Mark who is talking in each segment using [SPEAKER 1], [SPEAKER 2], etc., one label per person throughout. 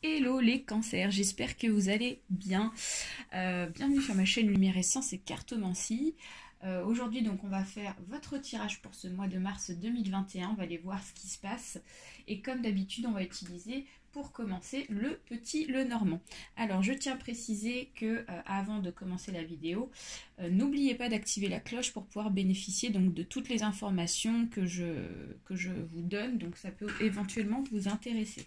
[SPEAKER 1] Hello les cancers, j'espère que vous allez bien. Bienvenue sur ma chaîne Lumière Essence et Cartomancie. Aujourd'hui donc on va faire votre tirage pour ce mois de mars 2021, on va aller voir ce qui se passe. Et comme d'habitude on va utiliser pour commencer le petit Lenormand. Alors je tiens à préciser que avant de commencer la vidéo, n'oubliez pas d'activer la cloche pour pouvoir bénéficier donc de toutes les informations que je vous donne, donc ça peut éventuellement vous intéresser.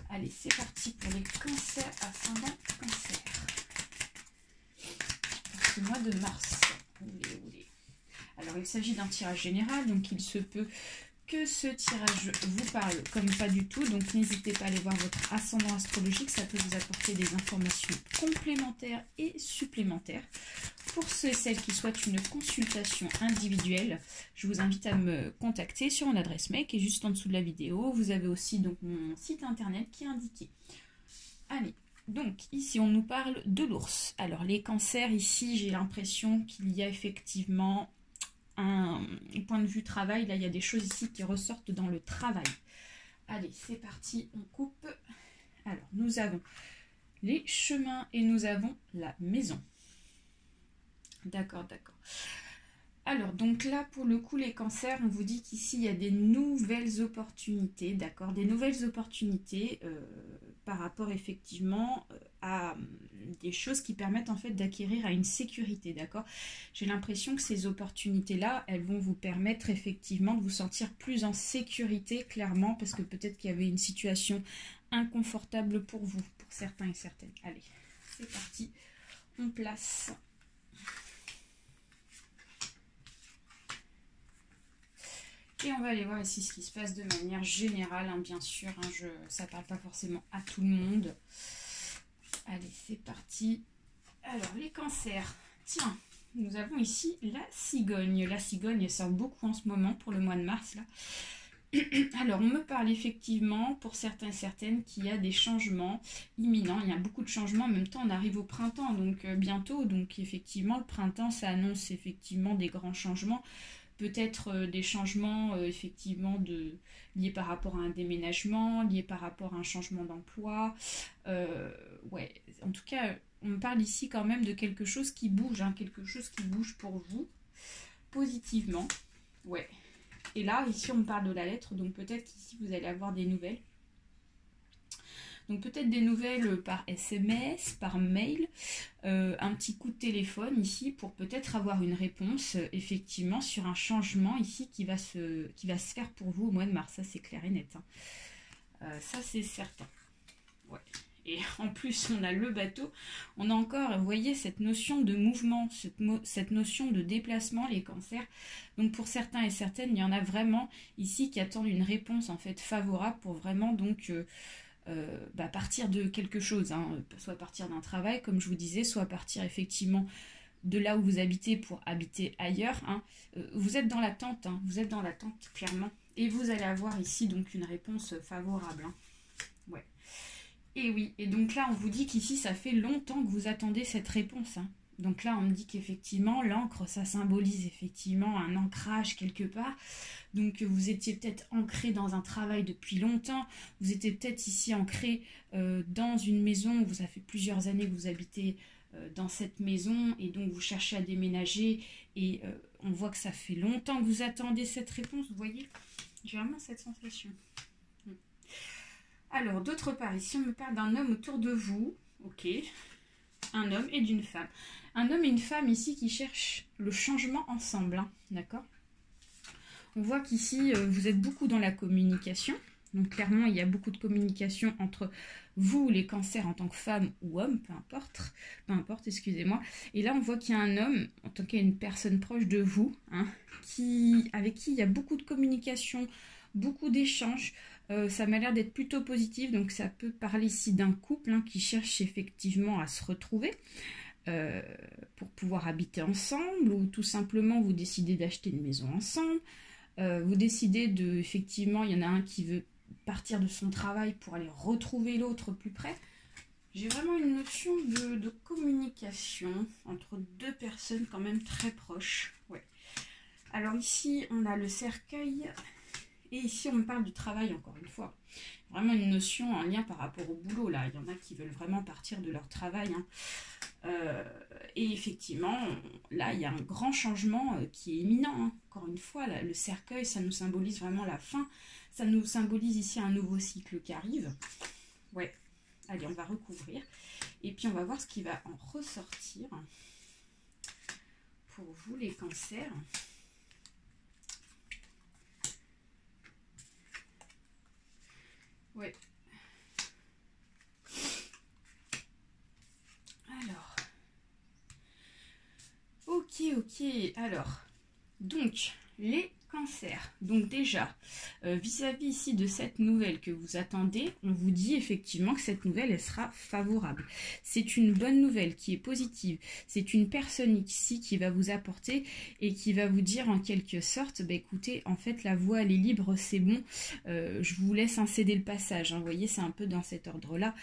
[SPEAKER 1] Allez, c'est parti pour les cancers ascendant cancer. Pour ce mois de mars. Alors, il s'agit d'un tirage général, donc il se peut que ce tirage vous parle comme pas du tout. Donc, n'hésitez pas à aller voir votre ascendant astrologique. Ça peut vous apporter des informations complémentaires et supplémentaires. Pour ceux et celles qui souhaitent une consultation individuelle, je vous invite à me contacter sur mon adresse mail qui est juste en dessous de la vidéo. Vous avez aussi donc mon site internet qui est indiqué. Allez, donc ici on nous parle de l'ours. Alors les cancers, ici j'ai l'impression qu'il y a effectivement un point de vue travail. Là il y a des choses ici qui ressortent dans le travail. Allez, c'est parti, on coupe. Alors nous avons les chemins et nous avons la maison. D'accord, d'accord. Alors, donc là, pour le coup, les cancers, on vous dit qu'ici, il y a des nouvelles opportunités, d'accord? Des nouvelles opportunités par rapport, effectivement, à des choses qui permettent, en fait, d'acquérir à une sécurité, d'accord? J'ai l'impression que ces opportunités-là, elles vont vous permettre, effectivement, de vous sentir plus en sécurité, clairement, parce que peut-être qu'il y avait une situation inconfortable pour vous, pour certains et certaines. Allez, c'est parti. On place... Et on va aller voir ici ce qui se passe de manière générale, hein, bien sûr, hein, ça ne parle pas forcément à tout le monde. Allez, c'est parti. Alors, les cancers. Tiens, nous avons ici la cigogne. La cigogne, elle sort beaucoup en ce moment pour le mois de mars, là. Alors, on me parle effectivement, pour certains et certaines, qu'il y a des changements imminents. Il y a beaucoup de changements. En même temps, on arrive au printemps, donc bientôt. Donc, effectivement, le printemps, ça annonce effectivement des grands changements. Peut-être des changements effectivement liés par rapport à un déménagement, liés par rapport à un changement d'emploi. Ouais, en tout cas, on me parle ici quand même de quelque chose qui bouge, hein, quelque chose qui bouge pour vous, positivement. Ouais. Et là, ici, on me parle de la lettre, donc peut-être qu'ici, vous allez avoir des nouvelles. Donc peut-être des nouvelles par SMS, par mail, un petit coup de téléphone ici pour peut-être avoir une réponse effectivement sur un changement ici qui va se faire pour vous au mois de mars. Ça c'est clair et net. Hein. Ça c'est certain. Ouais. Et en plus on a le bateau. On a encore, vous voyez, cette notion de mouvement, cette notion de déplacement, les cancers. Donc pour certains et certaines, il y en a vraiment ici qui attendent une réponse en fait favorable pour vraiment donc... partir de quelque chose, hein, soit partir d'un travail, comme je vous disais, soit partir effectivement de là où vous habitez pour habiter ailleurs. Hein. Vous êtes dans l'attente, hein, vous êtes dans l'attente clairement, et vous allez avoir ici donc une réponse favorable. Hein. Ouais. Et oui, et donc là on vous dit qu'ici ça fait longtemps que vous attendez cette réponse. Hein. Donc là, on me dit qu'effectivement, l'encre, ça symbolise effectivement un ancrage quelque part. Donc, vous étiez peut-être ancré dans un travail depuis longtemps. Vous étiez peut-être ici ancré dans une maison. Ça fait plusieurs années que vous habitez dans cette maison et donc vous cherchez à déménager. Et on voit que ça fait longtemps que vous attendez cette réponse. Vous voyez, j'ai vraiment cette sensation. Alors, d'autre part, ici, on me parle d'un homme autour de vous. Ok. Un homme et d'une femme. Un homme et une femme ici qui cherchent le changement ensemble, hein, d'accord? On voit qu'ici, vous êtes beaucoup dans la communication. Donc clairement, il y a beaucoup de communication entre vous, les cancers, en tant que femme ou homme, peu importe, excusez-moi. Et là, on voit qu'il y a un homme, en tant qu'une personne proche de vous, hein, avec qui il y a beaucoup de communication, beaucoup d'échanges. Ça m'a l'air d'être plutôt positif, donc ça peut parler ici d'un couple hein, qui cherche effectivement à se retrouver pour pouvoir habiter ensemble, ou tout simplement vous décidez d'acheter une maison ensemble, vous décidez de, effectivement, il y en a un qui veut partir de son travail pour aller retrouver l'autre plus près. J'ai vraiment une notion de communication entre deux personnes quand même très proches. Ouais. Alors ici, on a le cercueil. Et ici, on me parle du travail, encore une fois. vraiment une notion, un lien par rapport au boulot, là. Il y en a qui veulent vraiment partir de leur travail, hein. Et effectivement, là, il y a un grand changement qui est imminent, hein. Encore une fois, là, le cercueil, ça nous symbolise vraiment la fin. Ça nous symbolise ici un nouveau cycle qui arrive. Ouais. Allez, on va recouvrir. Et puis, on va voir ce qui va en ressortir pour vous, les cancers. Ouais. Alors. Ok. Alors. Donc, les cancers. Donc déjà, vis-à-vis ici de cette nouvelle que vous attendez, on vous dit effectivement que cette nouvelle, elle sera favorable. C'est une bonne nouvelle qui est positive. C'est une personne ici qui va vous apporter et qui va vous dire en quelque sorte, bah, écoutez, en fait, la voie, elle est libre, c'est bon. Je vous laisse céder le passage. Hein, vous voyez, c'est un peu dans cet ordre-là.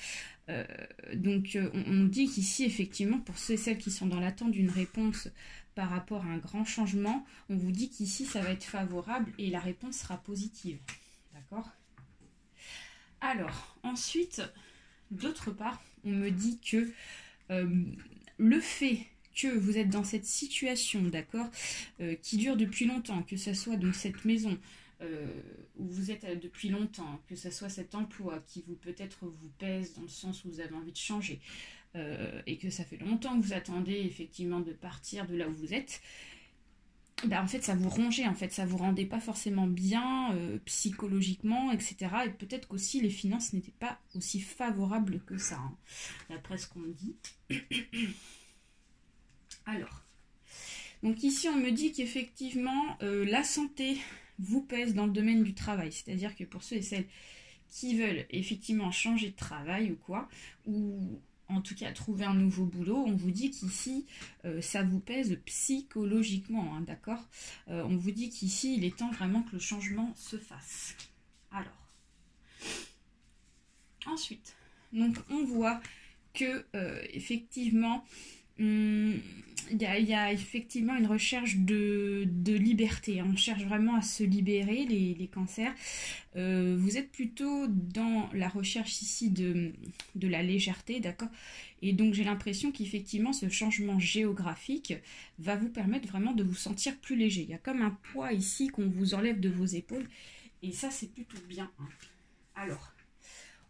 [SPEAKER 1] Donc, on nous dit qu'ici, effectivement, pour ceux et celles qui sont dans l'attente d'une réponse par rapport à un grand changement, on vous dit qu'ici, ça va être favorable et la réponse sera positive. D'accord? Alors, ensuite, d'autre part, on me dit que le fait que vous êtes dans cette situation, d'accord, qui dure depuis longtemps, que ce soit donc cette maison, où vous êtes depuis longtemps, que ce soit cet emploi qui vous peut-être vous pèse dans le sens où vous avez envie de changer, et que ça fait longtemps que vous attendez effectivement de partir de là où vous êtes, bah en fait ça vous rongeait, en fait ça vous rendait pas forcément bien psychologiquement, etc. Et peut-être qu'aussi les finances n'étaient pas aussi favorables que ça, hein, d'après ce qu'on me dit. Alors, donc ici on me dit qu'effectivement la santé vous pèse dans le domaine du travail, c'est-à-dire que pour ceux et celles qui veulent effectivement changer de travail ou quoi, ou en tout cas trouver un nouveau boulot, on vous dit qu'ici ça vous pèse psychologiquement, hein, d'accord, on vous dit qu'ici il est temps vraiment que le changement se fasse. Alors, ensuite, donc on voit que effectivement il y a effectivement une recherche de liberté. On cherche vraiment à se libérer, les cancers. Vous êtes plutôt dans la recherche ici de la légèreté, d'accord? Et donc j'ai l'impression qu'effectivement ce changement géographique va vous permettre vraiment de vous sentir plus léger. Il y a comme un poids ici qu'on vous enlève de vos épaules. Et ça, c'est plutôt bien, hein. Alors,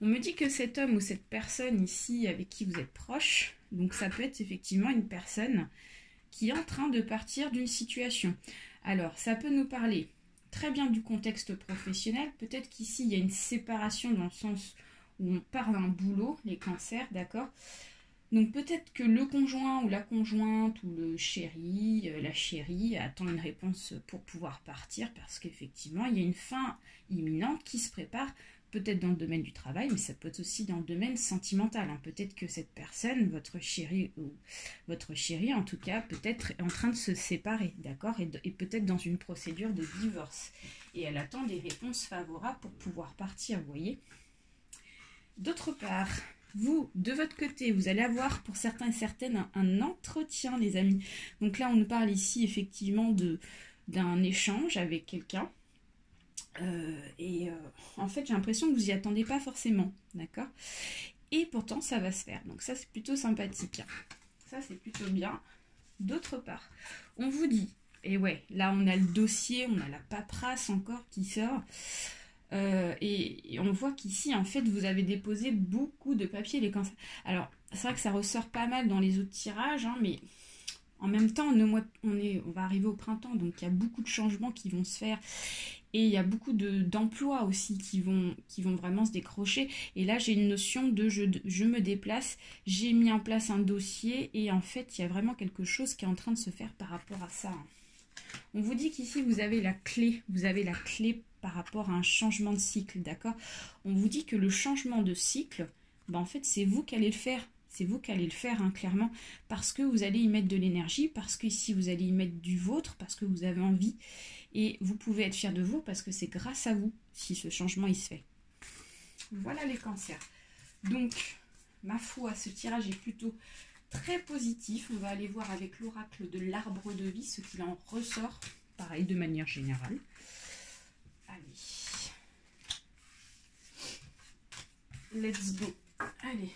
[SPEAKER 1] on me dit que cet homme ou cette personne ici avec qui vous êtes proche, donc ça peut être effectivement une personne qui est en train de partir d'une situation. Alors, ça peut nous parler très bien du contexte professionnel. Peut-être qu'ici, il y a une séparation dans le sens où on part d'un boulot, les cancers, d'accord? Donc peut-être que le conjoint ou la conjointe ou le chéri, la chérie attend une réponse pour pouvoir partir parce qu'effectivement, il y a une fin imminente qui se prépare. Peut-être dans le domaine du travail, mais ça peut être aussi dans le domaine sentimental, hein. Peut-être que cette personne, votre chéri ou votre chérie, en tout cas, peut-être est en train de se séparer, d'accord, et peut-être dans une procédure de divorce. Et elle attend des réponses favorables pour pouvoir partir, vous voyez. D'autre part, vous, de votre côté, vous allez avoir pour certains et certaines un entretien, les amis. Donc là, on nous parle ici effectivement d'un échange avec quelqu'un. En fait j'ai l'impression que vous n'y attendez pas forcément, d'accord, et pourtant ça va se faire, donc ça c'est plutôt sympathique, hein. Ça c'est plutôt bien. D'autre part, on vous dit, et ouais, là on a le dossier, on a la paperasse encore qui sort, et on voit qu'ici en fait vous avez déposé beaucoup de papiers, les cancers. Alors c'est vrai que ça ressort pas mal dans les autres tirages, hein, mais en même temps on va arriver au printemps, donc il y a beaucoup de changements qui vont se faire. Et il y a beaucoup d'emplois aussi qui vont vraiment se décrocher. Et là, j'ai une notion de je me déplace, j'ai mis en place un dossier et en fait, il y a vraiment quelque chose qui est en train de se faire par rapport à ça, hein. On vous dit qu'ici, vous avez la clé par rapport à un changement de cycle, d'accord? On vous dit que le changement de cycle, ben en fait, c'est vous qui allez le faire. C'est vous qui allez le faire, hein, clairement, parce que vous allez y mettre de l'énergie, parce que ici, vous allez y mettre du vôtre, parce que vous avez envie. Et vous pouvez être fiers de vous parce que c'est grâce à vous si ce changement il se fait. Voilà les cancers. Donc, ma foi, ce tirage est plutôt très positif. On va aller voir avec l'oracle de l'arbre de vie ce qu'il en ressort. Pareil, de manière générale. Allez. let's go. Allez.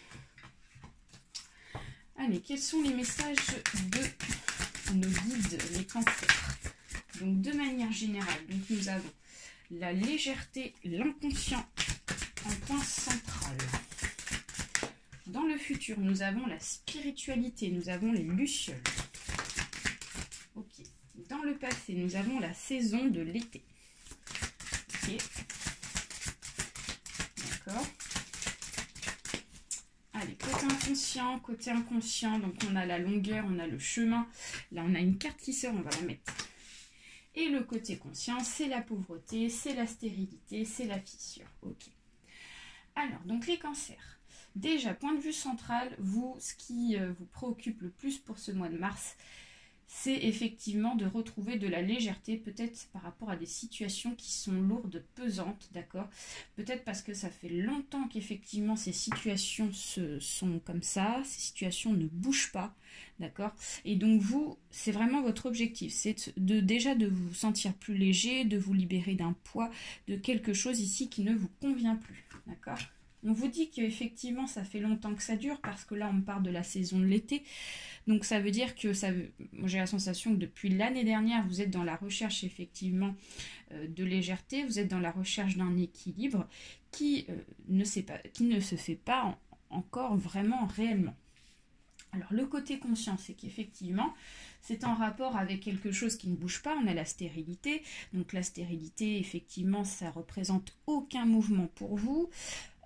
[SPEAKER 1] Allez, quels sont les messages de nos guides, les cancers? Donc, de manière générale, donc nous avons la légèreté, l'inconscient en point central. Dans le futur, nous avons la spiritualité, nous avons les lucioles. Ok. Dans le passé, nous avons la saison de l'été. Ok. D'accord. Allez, côté inconscient, donc on a la longueur, on a le chemin. Là, on a une carte qui sort, on va la mettre. Et le côté conscient, c'est la pauvreté, c'est la stérilité, c'est la fissure. Ok. Alors, donc les cancers. Déjà, point de vue central, vous, ce qui vous préoccupe le plus pour ce mois de mars, c'est effectivement de retrouver de la légèreté, peut-être par rapport à des situations qui sont lourdes, pesantes, d'accord? Peut-être parce que ça fait longtemps qu'effectivement ces situations sont comme ça, ces situations ne bougent pas, d'accord? Et donc vous, c'est vraiment votre objectif, c'est déjà de vous sentir plus léger, de vous libérer d'un poids, de quelque chose ici qui ne vous convient plus, d'accord? On vous dit qu'effectivement ça fait longtemps que ça dure parce que là on part de la saison de l'été. Donc ça veut dire que moi j'ai la sensation que depuis l'année dernière vous êtes dans la recherche effectivement de légèreté, vous êtes dans la recherche d'un équilibre qui ne se fait pas encore vraiment réellement. Alors le côté conscient, c'est qu'effectivement c'est en rapport avec quelque chose qui ne bouge pas, on a la stérilité. Donc la stérilité effectivement ça représente aucun mouvement pour vous.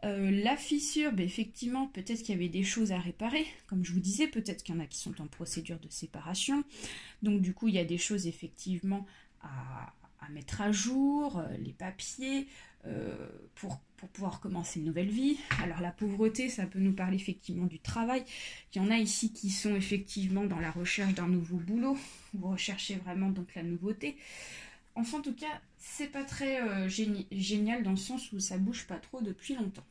[SPEAKER 1] La fissure, ben effectivement, peut-être qu'il y avait des choses à réparer. Comme je vous disais, peut-être qu'il y en a qui sont en procédure de séparation. Donc du coup, il y a des choses effectivement à mettre à jour, les papiers, pour pouvoir commencer une nouvelle vie. Alors la pauvreté, ça peut nous parler effectivement du travail. Il y en a ici qui sont effectivement dans la recherche d'un nouveau boulot. Vous recherchez vraiment donc la nouveauté. Enfin, en tout cas, c'est pas très génial dans le sens où ça bouge pas trop depuis longtemps.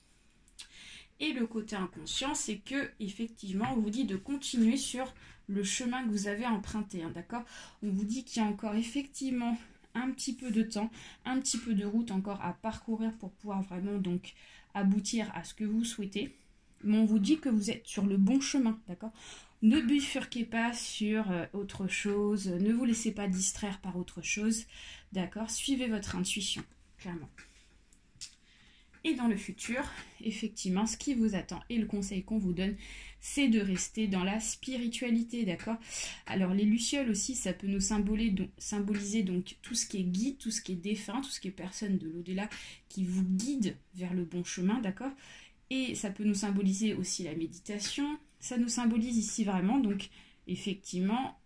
[SPEAKER 1] Et le côté inconscient, c'est que effectivement, on vous dit de continuer sur le chemin que vous avez emprunté, hein, d'accord? On vous dit qu'il y a encore effectivement un petit peu de temps, un petit peu de route encore à parcourir pour pouvoir vraiment donc aboutir à ce que vous souhaitez. Mais on vous dit que vous êtes sur le bon chemin, d'accord? Ne bifurquez pas sur autre chose, ne vous laissez pas distraire par autre chose, d'accord? Suivez votre intuition, clairement. Et dans le futur, effectivement, ce qui vous attend et le conseil qu'on vous donne, c'est de rester dans la spiritualité, d'accord? Alors les lucioles aussi, ça peut nous symboliser donc tout ce qui est guide, tout ce qui est défunt, tout ce qui est personne de l'au-delà qui vous guide vers le bon chemin, d'accord? Et ça peut nous symboliser aussi la méditation. Ça nous symbolise ici vraiment, donc effectivement,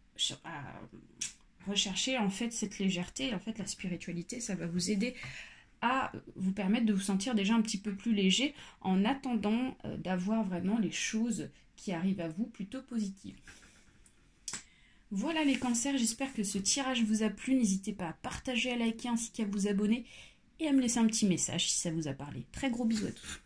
[SPEAKER 1] rechercher en fait cette légèreté. En fait, la spiritualité, ça va vous aider à vous permettre de vous sentir déjà un petit peu plus léger en attendant d'avoir vraiment les choses qui arrivent à vous plutôt positives. Voilà les cancers, j'espère que ce tirage vous a plu. N'hésitez pas à partager, à liker ainsi qu'à vous abonner et à me laisser un petit message si ça vous a parlé. Très gros bisous à tous.